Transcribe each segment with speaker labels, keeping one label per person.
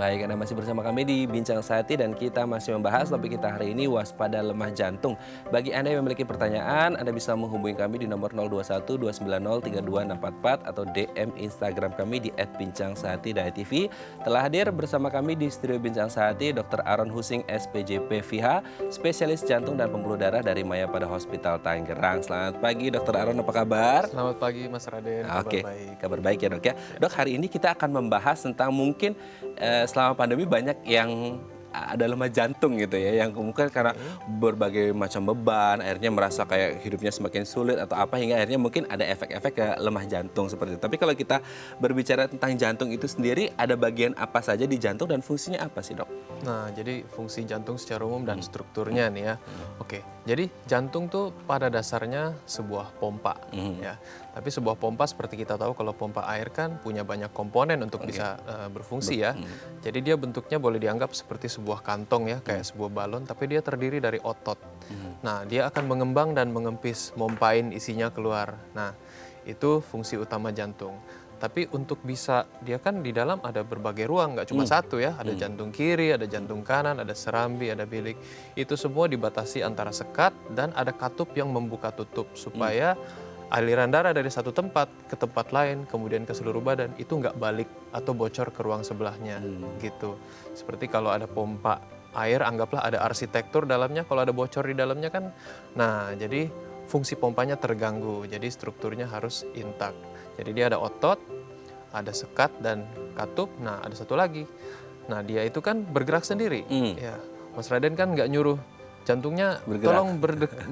Speaker 1: Baik, Anda masih bersama kami di Bincang Sehati dan kita masih membahas topik kita hari ini waspada lemah jantung. Bagi Anda yang memiliki pertanyaan, Anda bisa menghubungi kami di nomor 0212903244 atau DM Instagram kami di @bincangsehati.tv. Telah hadir bersama kami di studio Bincang Sehati Dr. Aaron Husing SPJP VH, spesialis jantung dan pembuluh darah dari Mayapada Hospital Tangerang. Selamat pagi Dr. Aaron, apa kabar?
Speaker 2: Selamat pagi Mas Raden, kabar
Speaker 1: Oke,
Speaker 2: baik.
Speaker 1: kabar baik ya dok ya. Dok, hari ini kita akan membahas tentang mungkin selama pandemi banyak yang ada lemah jantung gitu ya, yang mungkin karena berbagai macam beban, akhirnya merasa kayak hidupnya semakin sulit atau apa, hingga akhirnya mungkin ada efek-efek ke lemah jantung seperti itu. Tapi kalau kita berbicara tentang jantung itu sendiri, ada bagian apa saja di jantung dan fungsinya apa sih dok?
Speaker 2: Nah, jadi fungsi jantung secara umum dan strukturnya nih ya. Oke, jadi jantung tuh pada dasarnya sebuah pompa ya. Tapi sebuah pompa seperti kita tahu kalau pompa air kan punya banyak komponen untuk bisa berfungsi ya. Jadi dia bentuknya boleh dianggap seperti sebuah kantong ya, kayak sebuah balon, tapi dia terdiri dari otot. Nah, dia akan mengembang dan mengempis, mompain isinya keluar. Nah, itu fungsi utama jantung. Tapi untuk bisa, dia kan di dalam ada berbagai ruang, nggak cuma satu ya. Ada jantung kiri, ada jantung kanan, ada serambi, ada bilik. Itu semua dibatasi antara sekat dan ada katup yang membuka tutup. Supaya aliran darah dari satu tempat ke tempat lain, kemudian ke seluruh badan, itu nggak balik atau bocor ke ruang sebelahnya. Gitu. Seperti kalau ada pompa air, anggaplah ada arsitektur dalamnya, kalau ada bocor di dalamnya kan. Nah, jadi fungsi pompanya terganggu, jadi strukturnya harus intak. Jadi dia ada otot, ada sekat dan katup, nah ada satu lagi. Nah dia itu kan bergerak sendiri. Ya, Mas Raden kan nggak nyuruh jantungnya
Speaker 1: Bergerak.
Speaker 2: tolong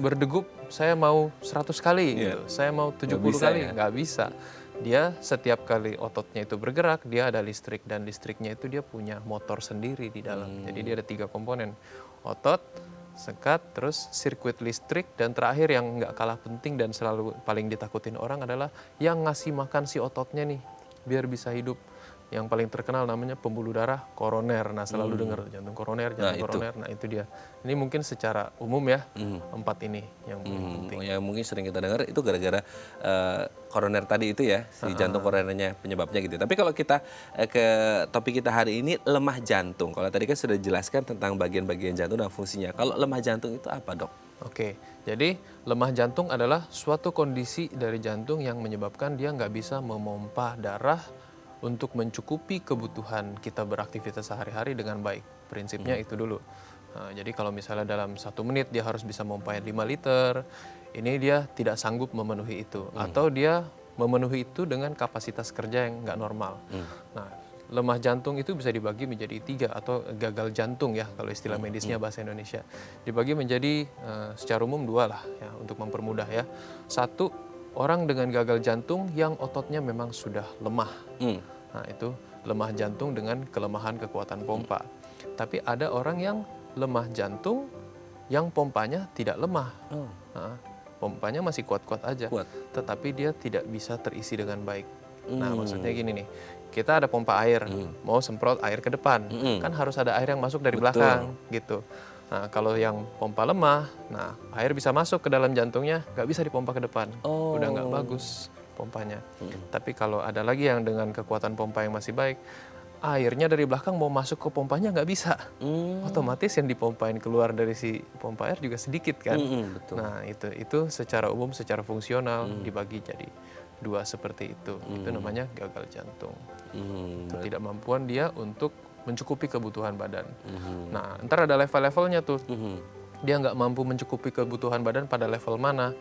Speaker 2: berdegup, saya mau 100 kali gitu, saya mau 70
Speaker 1: bisa
Speaker 2: kali,
Speaker 1: ya?
Speaker 2: nggak bisa. Dia setiap kali ototnya itu bergerak, dia ada listrik dan listriknya itu dia punya motor sendiri di dalam. Jadi dia ada 3 komponen, otot, sekat, terus sirkuit listrik, dan terakhir yang nggak kalah penting dan selalu paling ditakutin orang adalah yang ngasih makan si ototnya nih biar bisa hidup. Yang paling terkenal namanya pembuluh darah koroner. Nah selalu dengar jantung koroner, jantung koroner. Nah itu dia. Ini mungkin secara umum ya, 4 ini yang paling penting.
Speaker 1: Yang mungkin sering kita dengar itu gara-gara koroner tadi itu ya, si jantung koronernya penyebabnya gitu. Tapi kalau kita ke topik kita hari ini, lemah jantung. Kalau tadi kan sudah dijelaskan tentang bagian-bagian jantung dan fungsinya. Kalau lemah jantung itu apa dok?
Speaker 2: Oke, jadi lemah jantung adalah suatu kondisi dari jantung yang menyebabkan dia nggak bisa memompa darah untuk mencukupi kebutuhan kita beraktivitas sehari-hari dengan baik. Prinsipnya itu dulu. Nah, jadi kalau misalnya dalam 1 menit dia harus bisa mompain 5 liter, ini dia tidak sanggup memenuhi itu. Atau dia memenuhi itu dengan kapasitas kerja yang nggak normal. Nah, lemah jantung itu bisa dibagi menjadi 3 atau gagal jantung ya kalau istilah medisnya bahasa Indonesia. Dibagi menjadi secara umum 2 lah ya untuk mempermudah ya. 1, orang dengan gagal jantung yang ototnya memang sudah lemah. Nah itu lemah jantung dengan kelemahan kekuatan pompa. Tapi ada orang yang lemah jantung yang pompanya tidak lemah. Nah, pompanya masih kuat-kuat aja.
Speaker 1: Kuat.
Speaker 2: Tetapi dia tidak bisa terisi dengan baik. Nah maksudnya gini nih, kita ada pompa air, mau semprot air ke depan. Kan harus ada air yang masuk dari belakang gitu. Nah kalau yang pompa lemah, nah air bisa masuk ke dalam jantungnya, nggak bisa dipompa ke depan. Udah nggak bagus pompanya. Tapi kalau ada lagi yang dengan kekuatan pompa yang masih baik, airnya dari belakang mau masuk ke pompanya nggak bisa. Otomatis yang dipompain keluar dari si pompa air juga sedikit kan.
Speaker 1: Betul.
Speaker 2: Nah itu secara umum, secara fungsional dibagi jadi 2 seperti itu. Itu namanya gagal jantung. Ketidakmampuan dia untuk mencukupi kebutuhan badan. Nah, ntar ada level-levelnya tuh. Dia nggak mampu mencukupi kebutuhan badan pada level mana.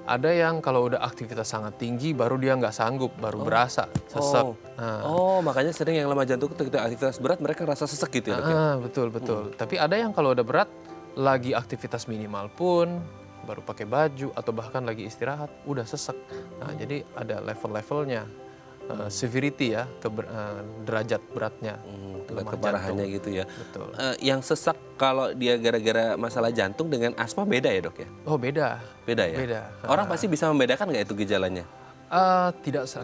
Speaker 2: Ada yang kalau udah aktivitas sangat tinggi, baru dia nggak sanggup, baru berasa sesek.
Speaker 1: Makanya sering yang lemah jantung ketika aktivitas berat mereka rasa sesek gitu ya dok ya?
Speaker 2: Betul, betul. Tapi ada yang kalau udah berat, lagi aktivitas minimal pun, baru pakai baju, atau bahkan lagi istirahat, udah sesek. Nah, jadi ada level-levelnya. Severity ya, derajat beratnya.
Speaker 1: Tingkat keparahannya gitu ya.
Speaker 2: Betul.
Speaker 1: Yang sesak kalau dia gara-gara masalah jantung dengan asma beda ya dok ya?
Speaker 2: Oh beda.
Speaker 1: Beda ya?
Speaker 2: Beda.
Speaker 1: Orang pasti bisa membedakan nggak itu gejalanya?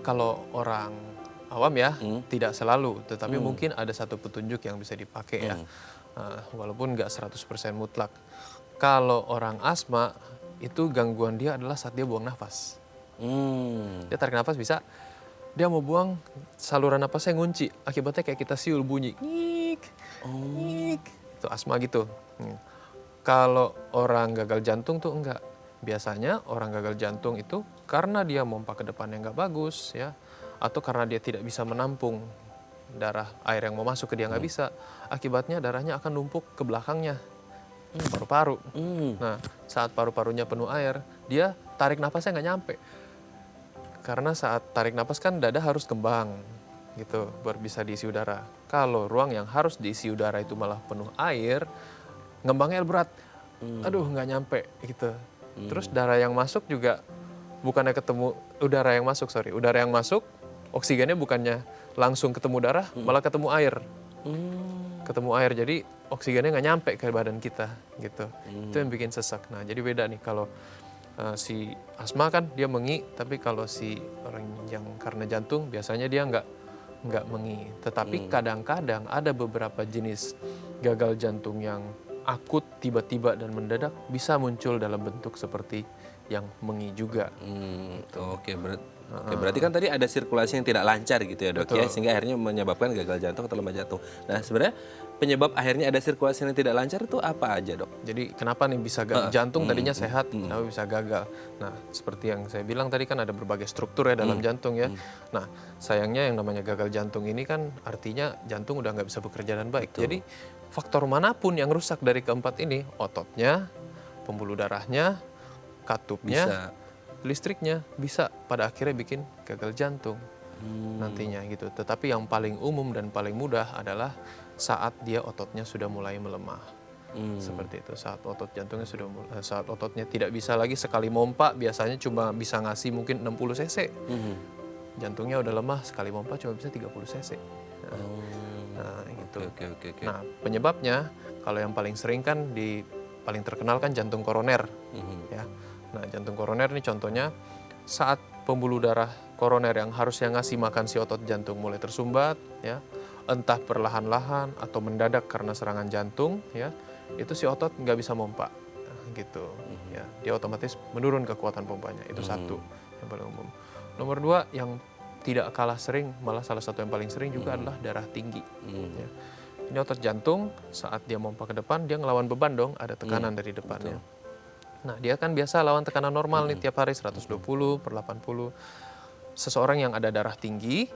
Speaker 2: Kalau orang awam ya, tidak selalu. Tetapi mungkin ada satu petunjuk yang bisa dipakai ya. Walaupun nggak 100% mutlak. Kalau orang asma, itu gangguan dia adalah saat dia buang nafas. Dia tarik nafas bisa, dia mau buang, saluran napasnya ngunci. Akibatnya kayak kita siul bunyi. Ngik,
Speaker 1: Oh.
Speaker 2: Itu asma gitu. Kalau orang gagal jantung tuh enggak. Biasanya orang gagal jantung itu karena dia pompa ke depannya nggak bagus ya, atau karena dia tidak bisa menampung darah air yang mau masuk ke dia nggak bisa. Akibatnya darahnya akan numpuk ke belakangnya, ke paru-paru. Nah, saat paru-parunya penuh air, dia tarik napasnya nggak nyampe. Karena saat tarik napas kan dada harus kembang gitu, baru bisa diisi udara. Kalau ruang yang harus diisi udara itu malah penuh air, ngembangnya berat. Aduh, nggak nyampe gitu. Terus darah yang masuk juga bukannya ketemu udara yang masuk, udara yang masuk, oksigennya bukannya langsung ketemu darah, malah ketemu air. Ketemu air, jadi oksigennya nggak nyampe ke badan kita gitu. Itu yang bikin sesak. Nah, jadi beda nih kalau si asma kan dia mengi, tapi kalau si orang yang karena jantung biasanya dia nggak mengi. Tetapi kadang-kadang ada beberapa jenis gagal jantung yang akut, tiba-tiba dan mendadak bisa muncul dalam bentuk seperti yang mengi juga.
Speaker 1: Oke, berarti kan tadi ada sirkulasi yang tidak lancar gitu ya dok ya, sehingga akhirnya menyebabkan gagal jantung atau lemah jantung. Nah sebenarnya penyebab akhirnya ada sirkulasi yang tidak lancar itu apa aja dok?
Speaker 2: Jadi kenapa nih bisa jantung tadinya sehat, kenapa bisa gagal? Nah seperti yang saya bilang tadi kan ada berbagai struktur ya dalam jantung ya. Nah sayangnya yang namanya gagal jantung ini kan artinya jantung udah nggak bisa bekerja dengan baik. Jadi faktor manapun yang rusak dari keempat ini, ototnya, pembuluh darahnya, katupnya, listriknya bisa pada akhirnya bikin gagal jantung nantinya gitu. Tetapi yang paling umum dan paling mudah adalah saat dia ototnya sudah mulai melemah. Seperti itu, saat otot jantungnya saat ototnya tidak bisa lagi sekali mompa, biasanya cuma bisa ngasih mungkin 60 cc. Jantungnya udah lemah, sekali mompa cuma bisa 30 cc. Nah, gitu.
Speaker 1: Oke.
Speaker 2: Nah, penyebabnya kalau yang paling sering kan paling terkenal kan jantung koroner, ya. Nah, jantung koroner ini contohnya saat pembuluh darah koroner yang harusnya ngasih makan si otot jantung mulai tersumbat, ya, entah perlahan-lahan atau mendadak karena serangan jantung, ya, itu si otot nggak bisa mompa, gitu, ya, dia otomatis menurun kekuatan pompanya. Itu satu yang paling umum. Nomor dua yang tidak kalah sering, malah salah satu yang paling sering juga adalah darah tinggi. Ya. Ini otot jantung saat dia mompa ke depan dia ngelawan beban dong, ada tekanan dari depannya. Nah, dia kan biasa lawan tekanan normal nih tiap hari 120/80. Seseorang yang ada darah tinggi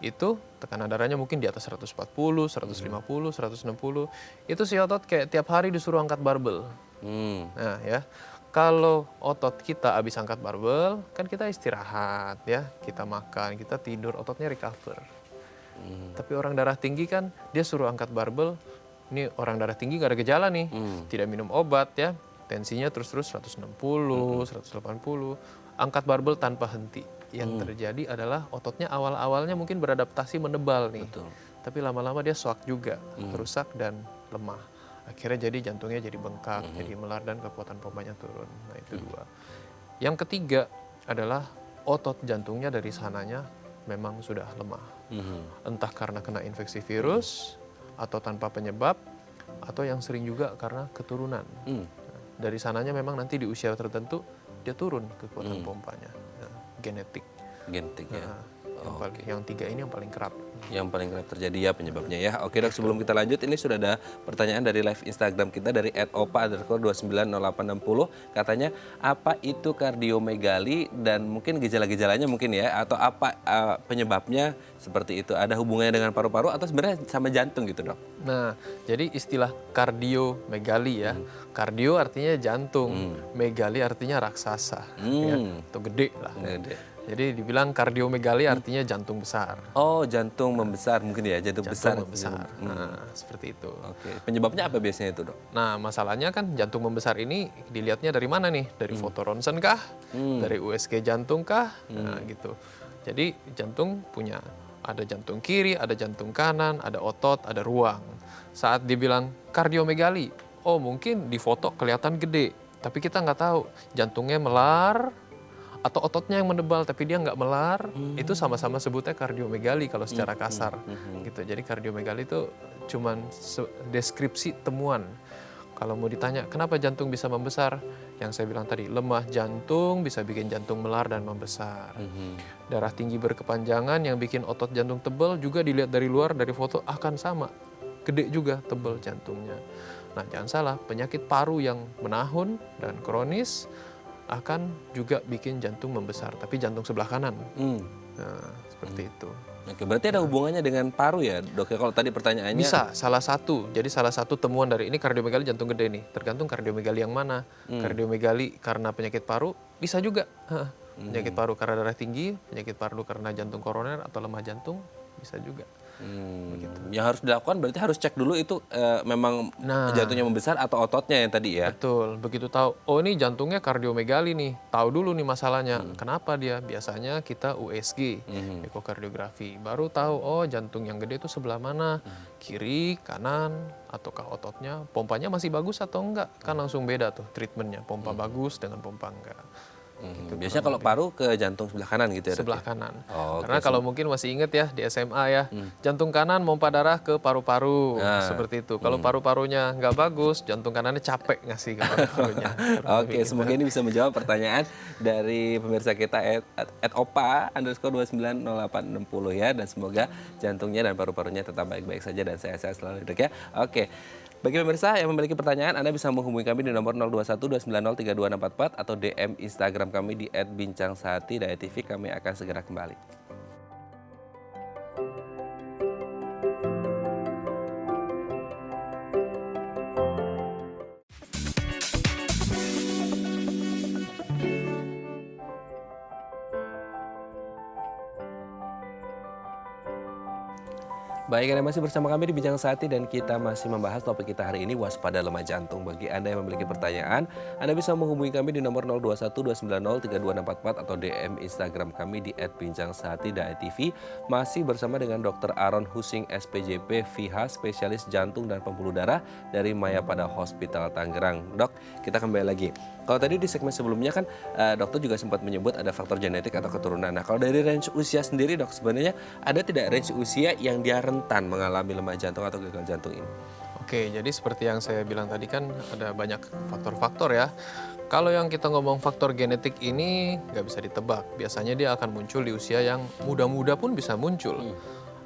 Speaker 2: itu tekanan darahnya mungkin di atas 140, 150, 160. Itu si otot kayak tiap hari disuruh angkat barbel. Nah, ya. Kalau otot kita habis angkat barbel, kan kita istirahat ya, kita makan, kita tidur, ototnya recover. Tapi orang darah tinggi kan dia suruh angkat barbel, ini orang darah tinggi gak ada gejala nih, tidak minum obat ya, tensinya terus-terus 160, 180, angkat barbel tanpa henti. Yang terjadi adalah ototnya awal-awalnya mungkin beradaptasi menebal nih, tapi lama-lama dia shock juga, rusak dan lemah. Akhirnya jadi jantungnya jadi bengkak, jadi melar dan kekuatan pompanya turun. Nah itu dua. Yang ketiga adalah otot jantungnya dari sananya memang sudah lemah. Entah karena kena infeksi virus, atau tanpa penyebab, atau yang sering juga karena keturunan. Dari sananya memang nanti di usia tertentu dia turun kekuatan pompanya. Nah, genetik.
Speaker 1: Genetik ya.
Speaker 2: Yang tiga ini yang paling kerap.
Speaker 1: Yang paling kerap terjadi ya penyebabnya ya. Oke dok, sebelum kita lanjut ini sudah ada pertanyaan dari live Instagram kita dari @opa_290860. Katanya apa itu kardiomegali dan mungkin gejala-gejalanya mungkin ya, atau apa penyebabnya seperti itu. Ada hubungannya dengan paru-paru atau sebenarnya sama jantung gitu dok?
Speaker 2: Nah, jadi istilah kardiomegali ya. Kardio artinya jantung, megali artinya raksasa, ya, atau gede lah.
Speaker 1: Gede.
Speaker 2: Jadi dibilang kardiomegali artinya jantung besar.
Speaker 1: Oh, jantung membesar mungkin ya, jantung besar.
Speaker 2: Membesar. Nah, seperti itu.
Speaker 1: Oke, penyebabnya apa biasanya itu dok?
Speaker 2: Nah, masalahnya kan jantung membesar ini dilihatnya dari mana nih? Dari foto ronsen kah? Dari USG jantung kah? Nah, gitu. Jadi jantung punya ada jantung kiri, ada jantung kanan, ada otot, ada ruang. Saat dibilang kardiomegali, oh mungkin di foto kelihatan gede, tapi kita nggak tahu jantungnya melar atau ototnya yang menebal tapi dia nggak melar, itu sama-sama sebutnya kardiomegali kalau secara kasar gitu. Jadi kardiomegali itu cuman deskripsi temuan. Kalau mau ditanya kenapa jantung bisa membesar, yang saya bilang tadi, lemah jantung bisa bikin jantung melar dan membesar. Darah tinggi berkepanjangan yang bikin otot jantung tebal juga dilihat dari luar dari foto akan sama gede juga, tebal jantungnya. Nah, jangan salah, penyakit paru yang menahun dan kronis akan juga bikin jantung membesar, tapi jantung sebelah kanan. Nah, seperti itu.
Speaker 1: Oke, berarti ada hubungannya dengan paru ya, Dok? Kalau tadi pertanyaannya
Speaker 2: Bisa, salah satu. Jadi salah satu temuan dari ini kardiomegali jantung gede nih. Tergantung kardiomegali yang mana. Kardiomegali karena penyakit paru, bisa juga. Penyakit paru karena darah tinggi, penyakit paru karena jantung koroner atau lemah jantung, bisa juga.
Speaker 1: yang harus dilakukan berarti harus cek dulu itu memang
Speaker 2: Nah.
Speaker 1: jantungnya membesar atau ototnya yang tadi ya.
Speaker 2: Betul, begitu tahu, oh ini jantungnya kardiomegali nih, tahu dulu nih masalahnya. Kenapa dia? Biasanya kita USG, ekokardiografi, baru tahu, oh jantung yang gede itu sebelah mana, kiri, kanan, ataukah ototnya, pompanya masih bagus atau enggak, kan langsung beda tuh treatmentnya, pompa bagus dengan pompa enggak.
Speaker 1: Biasanya kalau paru ke jantung sebelah kanan gitu ya, Dok?
Speaker 2: Sebelah kanan.
Speaker 1: Oh,
Speaker 2: Karena kalau mungkin masih ingat ya di SMA ya, jantung kanan pompa darah ke paru-paru, seperti itu. Kalau paru-parunya nggak bagus, jantung kanannya capek ngasih ke paru-parunya.
Speaker 1: Oke, semoga ini bisa menjawab pertanyaan dari pemirsa kita @opa_290860 ya, dan semoga jantungnya dan paru-parunya tetap baik-baik saja dan sehat-sehat selalu, Dok ya. Oke. Bagi pemirsa yang memiliki pertanyaan, Anda bisa menghubungi kami di nomor 0212903264 atau DM Instagram kami di @bincangsehati.tv. Kami akan segera kembali. Baik, Anda masih bersama kami di Bincang Sehati dan kita masih membahas topik kita hari ini, waspada lemah jantung. Bagi Anda yang memiliki pertanyaan, Anda bisa menghubungi kami di nomor 0212903264 atau DM Instagram kami di @bincangsehati.tv. Masih bersama dengan Dr. Aaron Husing SPJP FIHA, spesialis jantung dan pembuluh darah dari Mayapada Hospital Tangerang. Dok, kita kembali lagi. Kalau tadi di segmen sebelumnya kan dokter juga sempat menyebut ada faktor genetik atau keturunan. Nah, kalau dari range usia sendiri, Dok, sebenarnya ada tidak range usia yang dia rentan mengalami lemah jantung atau gagal jantung ini?
Speaker 2: Oke, jadi seperti yang saya bilang tadi kan ada banyak faktor-faktor ya. Kalau yang kita ngomong faktor genetik ini nggak bisa ditebak. Biasanya dia akan muncul di usia yang muda-muda pun bisa muncul.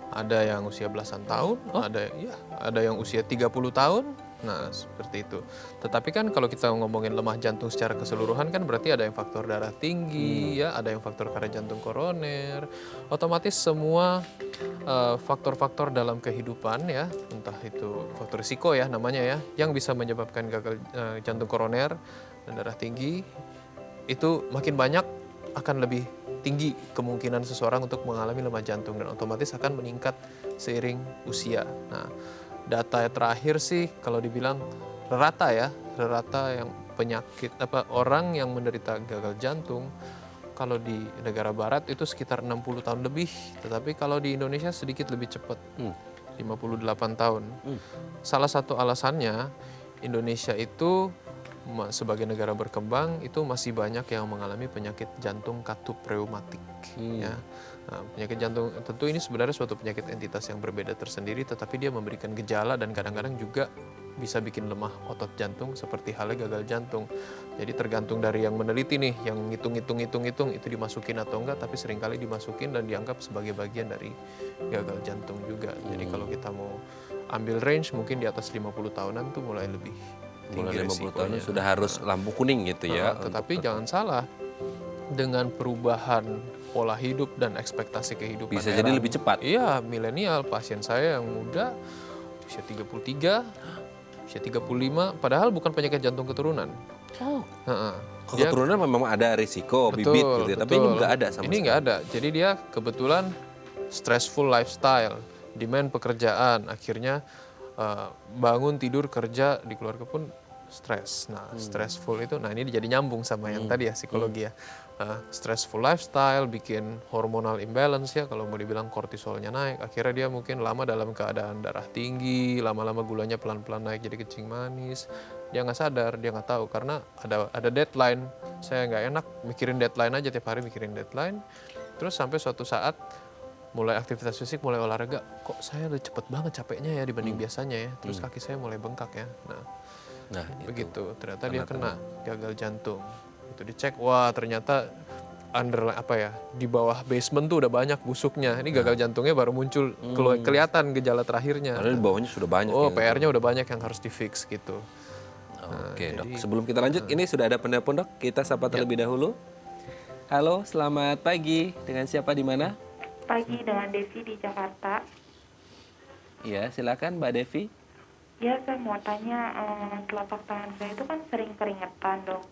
Speaker 2: Ada yang usia belasan tahun, ada yang usia 30 tahun. Nah, seperti itu. Tetapi kan kalau kita ngomongin lemah jantung secara keseluruhan kan berarti ada yang faktor darah tinggi, ya, ada yang faktor karena jantung koroner. Otomatis semua faktor-faktor dalam kehidupan ya, entah itu faktor risiko ya namanya ya, yang bisa menyebabkan gagal jantung koroner dan darah tinggi, itu makin banyak akan lebih tinggi kemungkinan seseorang untuk mengalami lemah jantung dan otomatis akan meningkat seiring usia. Nah, data terakhir sih kalau dibilang rata yang penyakit orang yang menderita gagal jantung kalau di negara barat itu sekitar 60 tahun lebih, tetapi kalau di Indonesia sedikit lebih cepat, 58 tahun. Salah satu alasannya Indonesia itu sebagai negara berkembang itu masih banyak yang mengalami penyakit jantung katup reumatik. Ya. Nah, penyakit jantung tentu ini sebenarnya suatu penyakit entitas yang berbeda tersendiri, tetapi dia memberikan gejala dan kadang-kadang juga bisa bikin lemah otot jantung seperti halnya gagal jantung. Jadi tergantung dari yang meneliti nih, yang ngitung itu dimasukin atau enggak, tapi seringkali dimasukin dan dianggap sebagai bagian dari gagal jantung juga. Jadi kalau kita mau ambil range mungkin di atas 50 tahunan tuh mulai lebih tinggi
Speaker 1: Mulai 50 tahun
Speaker 2: risikonya.
Speaker 1: sudah harus lampu kuning gitu ya.
Speaker 2: Tetapi jangan salah, dengan perubahan pola hidup dan ekspektasi kehidupan
Speaker 1: Bisa jadi lebih cepat.
Speaker 2: Iya, milenial, pasien saya yang muda usia 33, usia 35, padahal bukan penyakit jantung keturunan.
Speaker 1: Oh.
Speaker 2: Heeh.
Speaker 1: Keturunan memang ada risiko bibit gitu ya, tapi ini nggak ada sama
Speaker 2: Ini nggak ada. Jadi dia kebetulan stressful lifestyle, demand pekerjaan, akhirnya bangun tidur kerja di keluarga pun stres. Nah, stressful itu, nah ini jadi nyambung sama yang tadi ya psikologi ya. Stressful lifestyle bikin hormonal imbalance ya, kalau mau dibilang kortisolnya naik. Akhirnya dia mungkin lama dalam keadaan darah tinggi, lama-lama gulanya pelan-pelan naik jadi kencing manis. Dia nggak sadar, dia nggak tahu karena ada deadline. Saya nggak enak mikirin deadline aja, tiap hari mikirin deadline. Terus sampai suatu saat mulai aktivitas fisik, mulai olahraga, kok saya udah cepet banget capeknya ya dibanding biasanya ya. Terus kaki saya mulai bengkak ya. Nah, begitu. Ternyata dia kena gagal jantung. Itu dicek, wah ternyata di bawah basement tuh udah banyak busuknya. Ini gagal jantungnya baru muncul kelihatan gejala terakhirnya.
Speaker 1: Padahal di bawahnya sudah banyak.
Speaker 2: Oh,
Speaker 1: yang
Speaker 2: PR-nya udah banyak yang harus di-fix gitu.
Speaker 1: Oke, Dok. Sebelum kita lanjut, ini sudah ada penelpon, Dok. Kita sapa terlebih dahulu. Halo, selamat pagi. Dengan siapa di mana?
Speaker 3: Pagi, dengan Devi di Jakarta.
Speaker 1: Iya, silakan Mbak Devi.
Speaker 3: Ya, saya mau tanya, telapak tangan saya itu kan sering keringetan, Dok.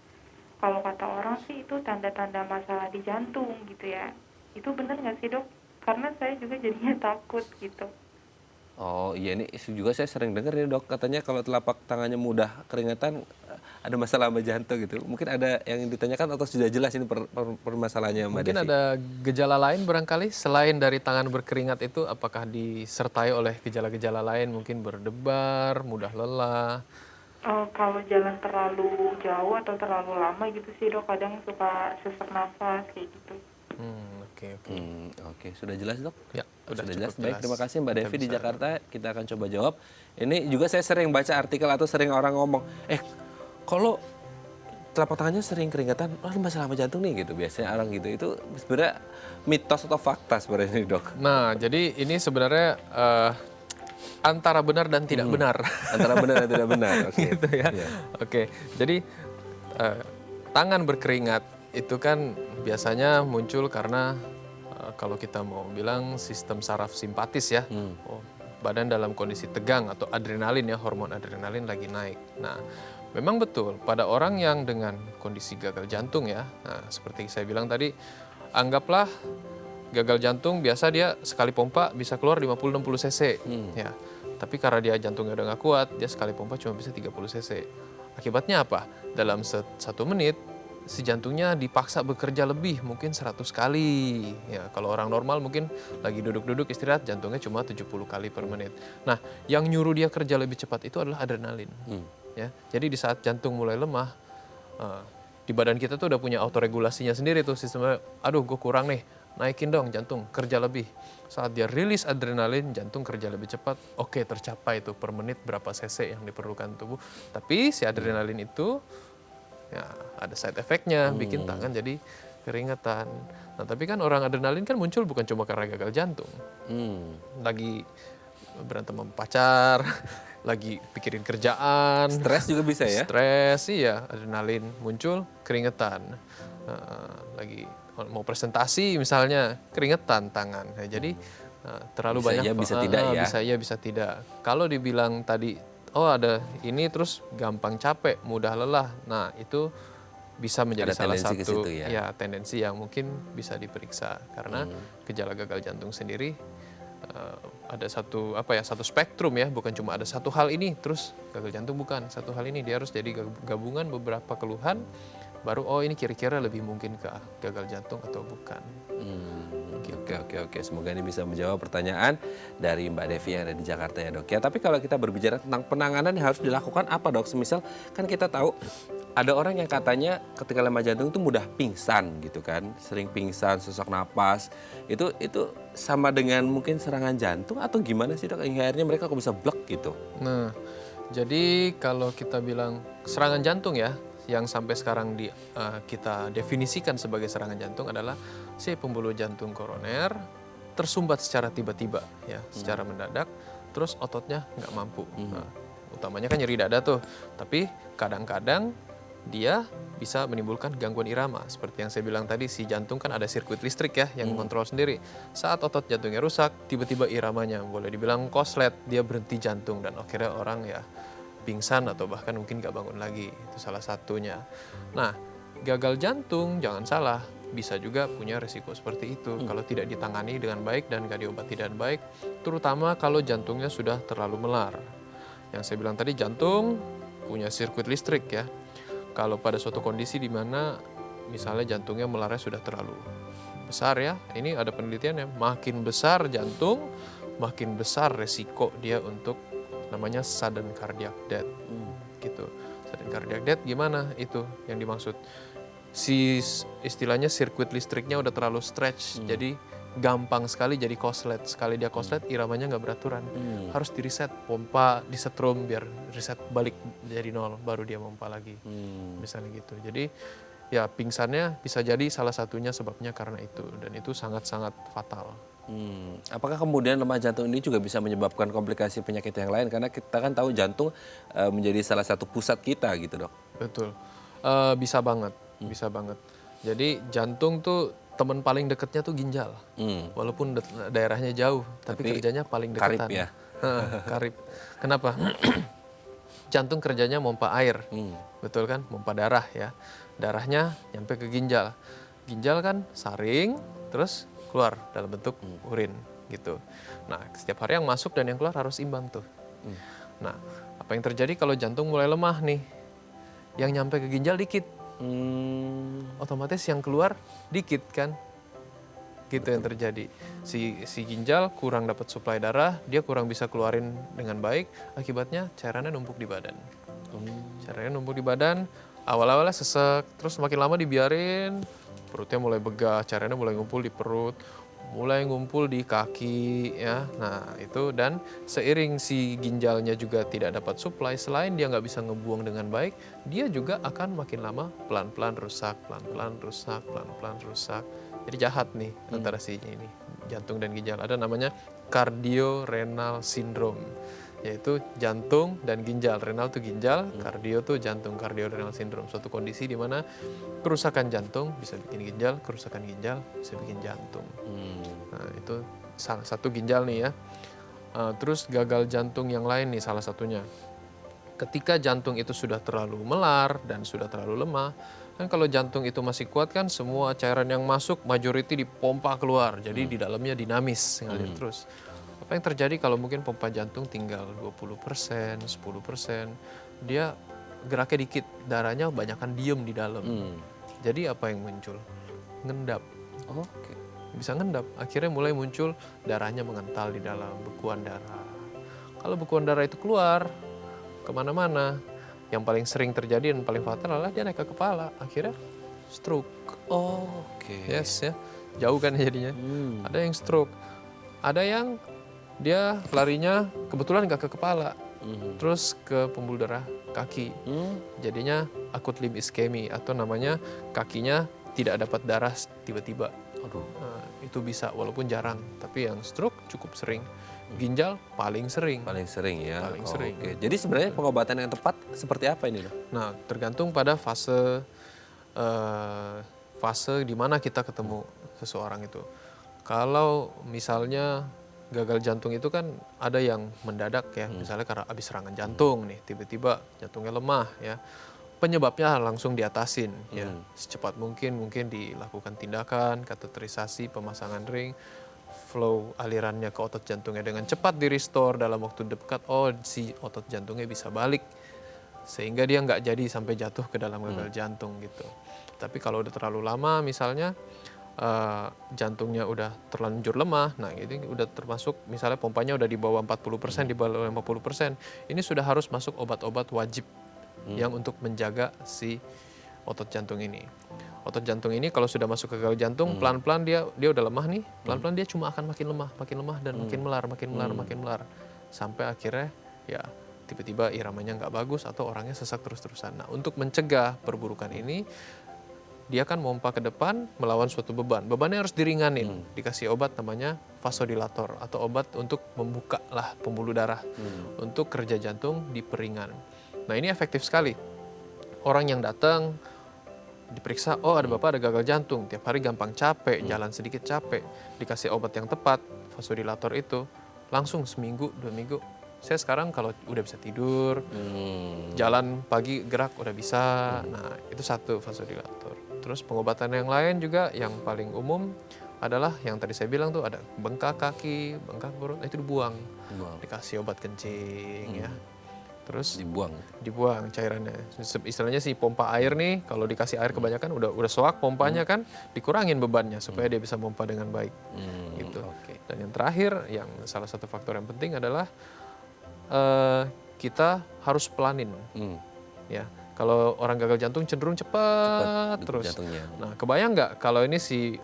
Speaker 3: Kalau kata orang sih itu tanda-tanda masalah di jantung gitu ya. Itu benar nggak sih, Dok? Karena saya juga jadinya takut gitu.
Speaker 1: Oh iya, ini juga saya sering dengar nih, Dok. Katanya kalau telapak tangannya mudah keringetan, ada masalah sama jantung gitu. Mungkin ada yang ditanyakan atau sudah jelas ini permasalahannya Mbak
Speaker 2: Mungkin
Speaker 1: Devi?
Speaker 2: ada gejala lain barangkali selain dari tangan berkeringat itu, apakah disertai oleh gejala-gejala lain, mungkin berdebar, mudah lelah.
Speaker 3: Kalau jalan terlalu jauh atau terlalu lama gitu sih, Dok, kadang suka sesak nafas kayak gitu.
Speaker 2: Oke.
Speaker 1: Oke, sudah jelas, Dok?
Speaker 2: Ya,
Speaker 1: Sudah
Speaker 2: cukup
Speaker 1: jelas. Baik, terima kasih Mbak
Speaker 2: Kita
Speaker 1: Devi di
Speaker 2: bisa-
Speaker 1: Jakarta. Kita akan coba jawab. Ini juga saya sering baca artikel atau sering orang ngomong, kalau telapak tangannya sering keringetan, masalah sama jantung nih gitu. Biasanya orang gitu. Itu sebenarnya mitos atau fakta sebenarnya nih, Dok?
Speaker 2: Nah, jadi ini sebenarnya antara benar dan tidak benar.
Speaker 1: Antara benar dan tidak benar. Oke.
Speaker 2: Gitu ya.
Speaker 1: Iya.
Speaker 2: Oke, jadi tangan berkeringat itu kan biasanya muncul karena kalau kita mau bilang sistem saraf simpatis ya. Oh, badan dalam kondisi tegang atau adrenalin ya, hormon adrenalin lagi naik. Nah, memang betul pada orang yang dengan kondisi gagal jantung ya. Nah, seperti saya bilang tadi, anggaplah gagal jantung biasa dia sekali pompa bisa keluar 50-60 cc ya. Tapi karena dia jantungnya udah nggak kuat, dia sekali pompa cuma bisa 30 cc. Akibatnya apa? Dalam 1 menit si jantungnya dipaksa bekerja lebih, mungkin 100 kali. Ya, kalau orang normal mungkin lagi duduk-duduk istirahat jantungnya cuma 70 kali per menit. Nah, yang nyuruh dia kerja lebih cepat itu adalah adrenalin. Ya, jadi di saat jantung mulai lemah, di badan kita tuh udah punya autoregulasinya sendiri tuh sistemnya. Aduh, gue kurang nih, naikin dong jantung kerja lebih. Saat dia rilis adrenalin, jantung kerja lebih cepat. Oke, tercapai tuh per menit berapa cc yang diperlukan tubuh. Tapi si adrenalin itu ya ada side effect-nya, bikin tangan jadi keringetan. Nah, tapi kan orang adrenalin kan muncul bukan cuma karena gagal jantung. Lagi berantem sama pacar, lagi pikirin kerjaan,
Speaker 1: Stres juga bisa ya?
Speaker 2: stres, iya, adrenalin muncul, keringetan. Lagi mau presentasi misalnya, keringetan tangan. Nah, jadi terlalu
Speaker 1: Bisa
Speaker 2: banyak.
Speaker 1: iya, bisa tidak ya?
Speaker 2: Bisa iya, bisa tidak. Kalau dibilang tadi, oh ada ini terus gampang capek, mudah lelah. Nah, itu bisa menjadi
Speaker 1: Ada
Speaker 2: salah
Speaker 1: tendensi ke
Speaker 2: satu
Speaker 1: situ ya?
Speaker 2: tendensi yang mungkin bisa diperiksa karena gejala gagal jantung sendiri ada satu spektrum ya, bukan cuma ada satu hal ini terus gagal jantung, bukan satu hal ini, dia harus jadi gabungan beberapa keluhan baru ini kira-kira lebih mungkin ke gagal jantung atau bukan.
Speaker 1: Oke. Semoga ini bisa menjawab pertanyaan dari Mbak Devi yang ada di Jakarta ya, Dok. Ya, tapi kalau kita berbicara tentang penanganan yang harus dilakukan apa, Dok? Semisal kan kita tahu ada orang yang katanya ketika lemah jantung itu mudah pingsan gitu kan, sering pingsan, sesak napas. Itu sama dengan mungkin serangan jantung atau gimana sih, Dok? Hingga akhirnya mereka kok bisa blek gitu.
Speaker 2: Nah, jadi kalau kita bilang serangan jantung ya, yang sampai sekarang kita definisikan sebagai serangan jantung adalah si pembuluh jantung koroner tersumbat secara tiba-tiba ya, secara mendadak, terus ototnya nggak mampu. Nah, utamanya kan nyeri dada tuh, tapi kadang-kadang dia bisa menimbulkan gangguan irama. Seperti yang saya bilang tadi, si jantung kan ada sirkuit listrik ya yang mengontrol sendiri. Saat otot jantungnya rusak, tiba-tiba iramanya boleh dibilang koslet, dia berhenti jantung dan akhirnya orang ya pingsan atau bahkan mungkin gak bangun lagi. Itu salah satunya. Nah, gagal jantung jangan salah, bisa juga punya resiko seperti itu kalau tidak ditangani dengan baik dan gak diobati dengan baik, terutama kalau jantungnya sudah terlalu melar. Yang saya bilang tadi, jantung punya sirkuit listrik ya. Kalau pada suatu kondisi di mana misalnya jantungnya melarnya sudah terlalu besar ya, ini ada penelitiannya, makin besar jantung, makin besar resiko dia untuk namanya sudden cardiac death. Gitu. Sudden cardiac death gimana itu yang dimaksud? Istilahnya sirkuit listriknya udah terlalu stretch, jadi gampang sekali jadi koslet. Sekali dia koslet, iramanya nggak beraturan. Harus di reset, pompa, disetrum biar reset balik jadi nol, baru dia pompa lagi. Misalnya gitu. Jadi ya pingsannya bisa jadi salah satunya sebabnya karena itu, dan itu sangat-sangat fatal.
Speaker 1: Apakah kemudian lemah jantung ini juga bisa menyebabkan komplikasi penyakit yang lain? Karena kita kan tahu jantung menjadi salah satu pusat kita gitu, Dok.
Speaker 2: Betul. Bisa banget, bisa banget. Jadi jantung tuh teman paling dekatnya tuh ginjal. Walaupun daerahnya jauh, tapi kerjanya paling
Speaker 1: karib
Speaker 2: dekatan.
Speaker 1: ya?
Speaker 2: Karib. Kenapa? Jantung kerjanya mompa air, betul kan? Mompa darah ya. Darahnya nyampe ke ginjal. Ginjal kan saring, terus keluar dalam bentuk urin gitu. Nah, setiap hari yang masuk dan yang keluar harus imbang tuh. Nah, apa yang terjadi kalau jantung mulai lemah nih? Yang nyampe ke ginjal dikit, otomatis yang keluar dikit kan? Gitu yang terjadi. Si ginjal kurang dapat suplai darah, dia kurang bisa keluarin dengan baik, akibatnya cairannya numpuk di badan. Cairannya numpuk di badan, awal-awalnya sesek, terus makin lama dibiarin, perutnya mulai begah, cairannya mulai ngumpul di perut, mulai ngumpul di kaki ya. Nah, itu, dan seiring si ginjalnya juga tidak dapat suplai, selain dia nggak bisa ngebuang dengan baik, dia juga akan makin lama pelan-pelan rusak, pelan-pelan rusak, pelan-pelan rusak. Jadi jahat nih antara si ini, jantung dan ginjal. Ada namanya cardiorenal syndrome, yaitu jantung dan ginjal. Renal itu ginjal, kardio itu jantung, cardiorenal syndrome. Suatu kondisi di mana kerusakan jantung bisa bikin ginjal, kerusakan ginjal bisa bikin jantung. Nah, itu salah satu ginjal nih ya. Terus gagal jantung yang lain nih salah satunya. Ketika jantung itu sudah terlalu melar dan sudah terlalu lemah, kan kalau jantung itu masih kuat kan semua cairan yang masuk majority dipompa keluar. Jadi di dalamnya dinamis, ngalir terus. Apa yang terjadi kalau mungkin pompa jantung tinggal 20%, 10%, dia geraknya dikit, darahnya banyakan diem di dalam. Jadi apa yang muncul? Ngendap.
Speaker 1: Oke.
Speaker 2: Bisa ngendap, akhirnya mulai muncul darahnya mengental di dalam, bekuan darah. Kalau bekuan darah itu keluar kemana-mana, yang paling sering terjadi dan paling fatal adalah dia naik ke kepala, akhirnya stroke.
Speaker 1: Oke.
Speaker 2: Yes ya, jauh kan jadinya. Ada yang stroke, ada yang dia larinya kebetulan nggak ke kepala, terus ke pembuluh darah kaki. Jadinya acute limb ischemia, atau namanya kakinya tidak dapat darah tiba-tiba. Nah, itu bisa, walaupun jarang, tapi yang stroke cukup sering. Ginjal paling sering.
Speaker 1: Paling sering ya.
Speaker 2: Paling sering.
Speaker 1: Oke. Jadi sebenarnya pengobatan yang tepat seperti apa ini, Dok?
Speaker 2: Nah, tergantung pada fase di mana kita ketemu seseorang itu. Kalau misalnya gagal jantung itu kan ada yang mendadak ya, misalnya karena habis serangan jantung nih, tiba-tiba jantungnya lemah ya. Penyebabnya langsung diatasin ya, secepat mungkin dilakukan tindakan kateterisasi, pemasangan ring, flow alirannya ke otot jantungnya dengan cepat di restore dalam waktu dekat. Oh, si otot jantungnya bisa balik sehingga dia nggak jadi sampai jatuh ke dalam gagal jantung gitu. Tapi kalau udah terlalu lama misalnya jantungnya udah terlanjur lemah, nah ini udah termasuk misalnya pompanya udah di bawah 40%, di bawah 50%, ini sudah harus masuk obat-obat wajib yang untuk menjaga si otot jantung ini. Otot jantung ini kalau sudah masuk ke gagal jantung, pelan-pelan dia udah lemah nih, pelan-pelan dia cuma akan makin lemah dan makin melar, sampai akhirnya ya tiba-tiba iramanya nggak bagus atau orangnya sesak terus-terusan. Nah, untuk mencegah perburukan ini, dia kan mompa ke depan melawan suatu beban. Bebannya harus diringanin, dikasih obat namanya vasodilator atau obat untuk membuka lah pembuluh darah untuk kerja jantung diperingan. Nah, ini efektif sekali. Orang yang datang diperiksa, oh ada bapak ada gagal jantung, tiap hari gampang capek, jalan sedikit capek, dikasih obat yang tepat, vasodilator itu, langsung seminggu, 2 minggu, saya sekarang kalau udah bisa tidur, jalan pagi gerak udah bisa. Nah, itu satu vasodilator. Terus pengobatan yang lain juga yang paling umum adalah yang tadi saya bilang tuh, ada bengkak kaki, bengkak perut, itu dibuang, dikasih obat kencing ya. Terus dibuang cairannya. Istilahnya si pompa air nih, kalau dikasih air kebanyakan udah soak pompanya kan, dikurangin bebannya supaya dia bisa pompa dengan baik. Gitu. Dan yang terakhir, yang salah satu faktor yang penting adalah kita harus pelanin. Ya, kalau orang gagal jantung cenderung cepat terus.
Speaker 1: Jantungnya.
Speaker 2: Nah, kebayang nggak kalau ini si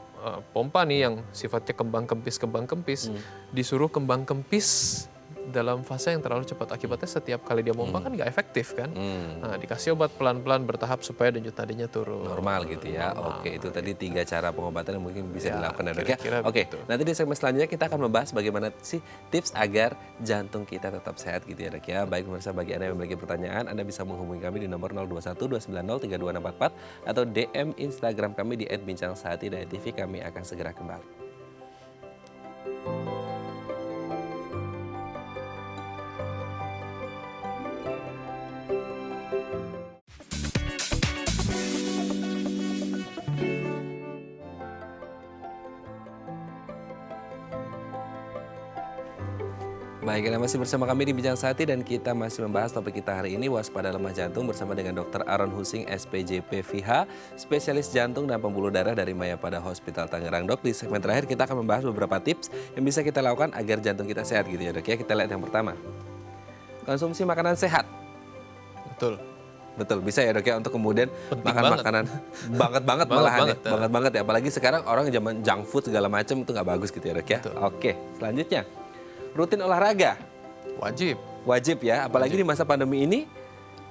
Speaker 2: pompa nih yang sifatnya kembang kempis, disuruh kembang kempis dalam fase yang terlalu cepat. Akibatnya setiap kali dia pompa kan nggak efektif kan. Nah, dikasih obat pelan-pelan bertahap supaya denyut nadinya turun.
Speaker 1: Normal gitu ya. Oke, itu tadi 3 cara pengobatan yang mungkin bisa dilakukan ya dok ya.
Speaker 2: kira-kira
Speaker 1: Oke,
Speaker 2: begitu.
Speaker 1: nanti di segmen selanjutnya kita akan membahas bagaimana sih tips agar jantung kita tetap sehat gitu ya dok ya. Baik pemirsa, bagi Anda yang memiliki pertanyaan, Anda bisa menghubungi kami di nomor 0212903244 atau DM Instagram kami di @bincangsehati.tv. Kami akan segera kembali. Baik, Anda masih bersama kami di Bincang Sehati dan kita masih membahas topik kita hari ini, waspada lemah jantung, bersama dengan Dr. Aaron Husing, SPJP VH, spesialis jantung dan pembuluh darah dari Mayapada Hospital Tangerang. Dok, di segmen terakhir kita akan membahas beberapa tips yang bisa kita lakukan agar jantung kita sehat gitu ya dok ya. Kita lihat yang pertama, konsumsi makanan sehat.
Speaker 2: Betul.
Speaker 1: Betul, bisa ya dok ya untuk kemudian
Speaker 2: Penting
Speaker 1: makan
Speaker 2: banget.
Speaker 1: makanan banget malahan
Speaker 2: banget,
Speaker 1: ya. Banget banget ya, apalagi sekarang orang zaman junk food segala macam itu nggak bagus gitu ya dok ya.
Speaker 2: Betul.
Speaker 1: Oke, selanjutnya rutin olahraga.
Speaker 2: Wajib.
Speaker 1: Wajib ya, apalagi di masa pandemi ini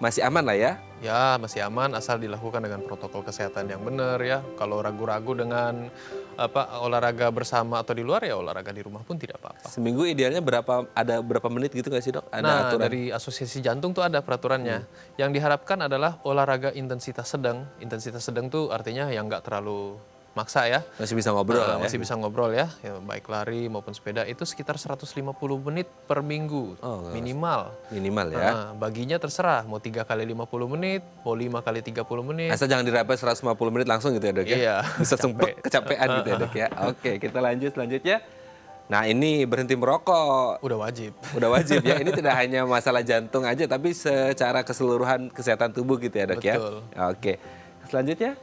Speaker 1: masih aman lah ya.
Speaker 2: Ya, masih aman asal dilakukan dengan protokol kesehatan yang benar ya. Kalau ragu-ragu dengan olahraga bersama atau di luar, ya olahraga di rumah pun tidak apa-apa.
Speaker 1: Seminggu idealnya ada berapa menit gitu nggak sih dok? Ada
Speaker 2: Nah,
Speaker 1: aturan?
Speaker 2: dari Asosiasi Jantung tuh ada peraturannya. Yang diharapkan adalah olahraga intensitas sedang. Intensitas sedang tuh artinya yang nggak terlalu maksa ya.
Speaker 1: Masih bisa ngobrol lah ya.
Speaker 2: Masih bisa ngobrol ya, baik lari maupun sepeda itu sekitar 150 menit per minggu
Speaker 1: Oh,
Speaker 2: minimal.
Speaker 1: Minimal ya.
Speaker 2: Nah, baginya terserah mau 3 kali 50 menit, mau 5 kali 30 menit.
Speaker 1: Asal jangan dirapel 150 menit langsung gitu ya dok ya.
Speaker 2: Iya,
Speaker 1: Bisa sempet kecapean gitu ya dok ya. Oke, kita lanjut selanjutnya. Nah, ini berhenti merokok.
Speaker 2: Udah wajib.
Speaker 1: Udah wajib ya. Ini tidak hanya masalah jantung aja, tapi secara keseluruhan kesehatan tubuh gitu ya dok ya.
Speaker 2: Betul.
Speaker 1: Oke. Selanjutnya,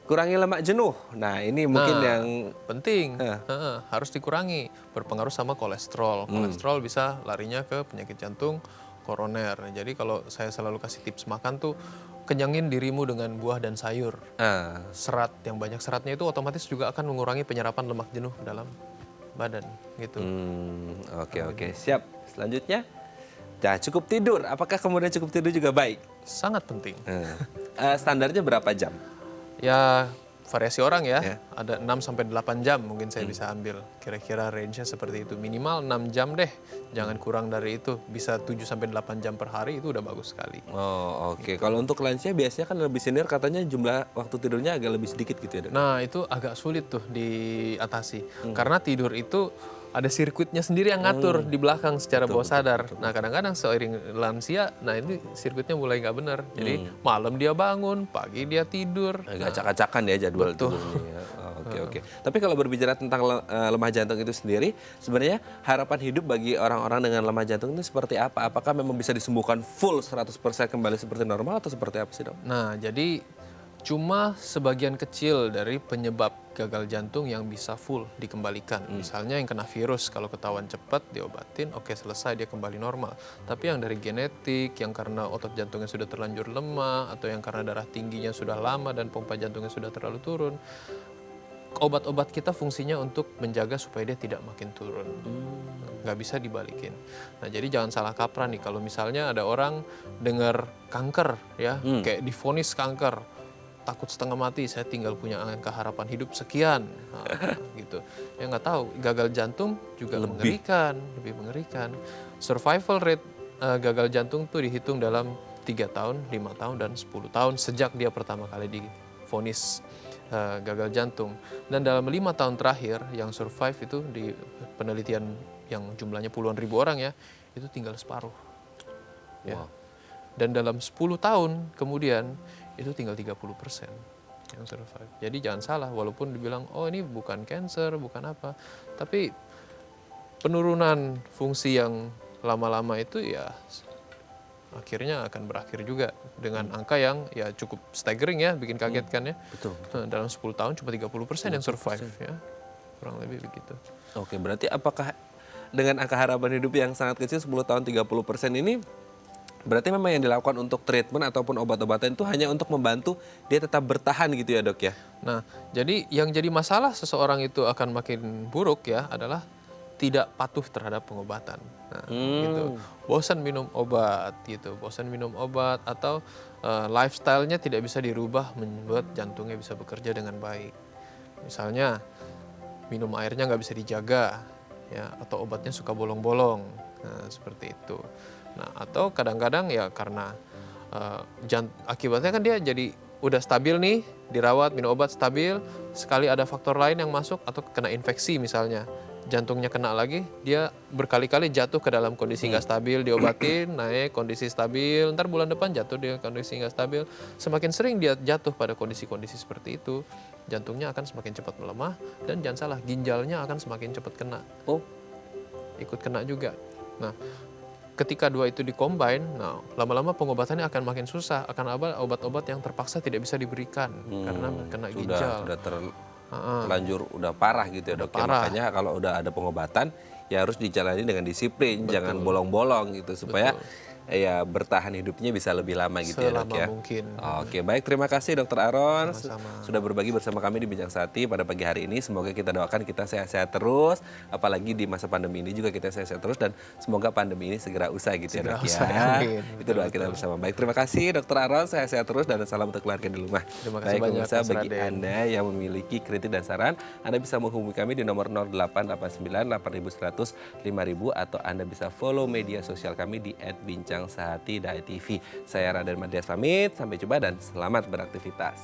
Speaker 1: kurangi lemak jenuh. Nah, ini mungkin
Speaker 2: Nah,
Speaker 1: yang
Speaker 2: penting, harus dikurangi. Berpengaruh sama kolesterol. Kolesterol bisa larinya ke penyakit jantung koroner. Jadi kalau saya selalu kasih tips makan tuh, kenyangin dirimu dengan buah dan sayur. Serat, yang banyak seratnya itu otomatis juga akan mengurangi penyerapan lemak jenuh dalam badan gitu.
Speaker 1: Oke, siap. Selanjutnya, nah, cukup tidur. Apakah kemudian cukup tidur juga baik?
Speaker 2: Sangat penting.
Speaker 1: Standarnya berapa jam?
Speaker 2: Ya variasi orang ya,
Speaker 1: Ya.
Speaker 2: ada 6 sampai 8 jam mungkin saya bisa ambil. Kira-kira range-nya seperti itu. Minimal 6 jam deh, jangan kurang dari itu. Bisa 7 sampai 8 jam per hari itu udah bagus sekali.
Speaker 1: Oh, oke. Kalau untuk lansia biasanya kan lebih senior, katanya jumlah waktu tidurnya agak lebih sedikit gitu ya dok?
Speaker 2: Nah itu agak sulit tuh diatasi. Karena tidur itu ada sirkuitnya sendiri yang ngatur di belakang secara bawah sadar. Nah kadang-kadang seiring lansia, nah ini sirkuitnya mulai nggak benar. Jadi malam dia bangun, pagi dia tidur.
Speaker 1: Agak acak-acakan ya jadwal tidurnya. Oke. Tapi kalau berbicara tentang lemah jantung itu sendiri, sebenarnya harapan hidup bagi orang-orang dengan lemah jantung itu seperti apa? Apakah memang bisa disembuhkan full 100% kembali seperti normal atau seperti apa sih dok?
Speaker 2: Nah, jadi cuma sebagian kecil dari penyebab gagal jantung yang bisa full dikembalikan. Misalnya yang kena virus, kalau ketahuan cepat diobatin, oke selesai dia kembali normal. Tapi yang dari genetik, yang karena otot jantungnya sudah terlanjur lemah, atau yang karena darah tingginya sudah lama dan pompa jantungnya sudah terlalu turun, obat-obat kita fungsinya untuk menjaga supaya dia tidak makin turun. Nggak bisa dibalikin. Nah jadi jangan salah kaprah nih, kalau misalnya ada orang dengar kanker ya, kayak divonis kanker, takut setengah mati, saya tinggal punya angka harapan hidup sekian, gitu. Ya nggak tahu, gagal jantung juga lebih mengerikan. Survival rate gagal jantung tuh dihitung dalam 3 tahun, 5 tahun, dan 10 tahun sejak dia pertama kali divonis gagal jantung. Dan dalam 5 tahun terakhir yang survive itu di penelitian yang jumlahnya puluhan ribu orang ya, itu tinggal separuh. Ya. Dan dalam 10 tahun kemudian itu tinggal 30% yang survive. Jadi jangan salah, walaupun dibilang oh ini bukan cancer, bukan apa, tapi penurunan fungsi yang lama-lama itu ya akhirnya akan berakhir juga dengan angka yang ya cukup staggering ya, bikin kaget kan ya.
Speaker 1: Betul.
Speaker 2: Nah, dalam 10 tahun cuma 30% yang survive ya. Kurang lebih begitu.
Speaker 1: Oke, berarti apakah dengan angka harapan hidup yang sangat kecil 10 tahun 30% ini berarti memang yang dilakukan untuk treatment ataupun obat-obatan itu hanya untuk membantu dia tetap bertahan gitu ya dok ya?
Speaker 2: Nah, jadi yang jadi masalah seseorang itu akan makin buruk ya adalah tidak patuh terhadap pengobatan. Nah, gitu. Bosan minum obat gitu, bosan minum obat atau lifestyle-nya tidak bisa dirubah membuat jantungnya bisa bekerja dengan baik. Misalnya minum airnya nggak bisa dijaga, ya, atau obatnya suka bolong-bolong, nah, seperti itu. Nah, atau kadang-kadang ya karena akibatnya kan dia jadi udah stabil nih, dirawat, minum obat stabil, sekali ada faktor lain yang masuk atau kena infeksi misalnya, jantungnya kena lagi, dia berkali-kali jatuh ke dalam kondisi nggak stabil, diobatin, naik, kondisi stabil, ntar bulan depan jatuh dia kondisi nggak stabil. Semakin sering dia jatuh pada kondisi-kondisi seperti itu, jantungnya akan semakin cepat melemah, dan jangan salah, ginjalnya akan semakin cepat kena. Ikut kena juga. Nah, ketika dua itu dikombin, nah lama-lama pengobatannya akan makin susah, akan ada obat-obat yang terpaksa tidak bisa diberikan karena kena ginjal.
Speaker 1: Sudah terlanjur udah parah gitu ya dok. Ya, makanya kalau udah ada pengobatan ya harus dijalani dengan disiplin, jangan bolong-bolong gitu supaya ya bertahan hidupnya bisa lebih lama gitu ya dok ya.
Speaker 2: Selama mungkin.
Speaker 1: Oke, baik, terima kasih Dokter Aaron
Speaker 2: Sama-sama.
Speaker 1: sudah berbagi bersama kami di Bincang Sehati pada pagi hari ini. Semoga kita doakan kita sehat-sehat terus, apalagi di masa pandemi ini juga kita sehat-sehat terus dan semoga pandemi ini segera usai gitu ya dok ya.
Speaker 2: Amin.
Speaker 1: Itu doa kita bersama. Baik, terima kasih Dokter Aaron, sehat-sehat terus dan salam untuk keluarga di rumah.
Speaker 2: Terima kasih
Speaker 1: Baik,
Speaker 2: banyak,
Speaker 1: pemirsa,
Speaker 2: Mas
Speaker 1: bagi
Speaker 2: Raden.
Speaker 1: Anda yang memiliki kritik dan saran, Anda bisa menghubungi kami di nomor 0889 8100 5000 atau Anda bisa follow media sosial kami di @bincangsehati.tv. Saya Raden Madias pamit, sampai jumpa dan selamat beraktivitas.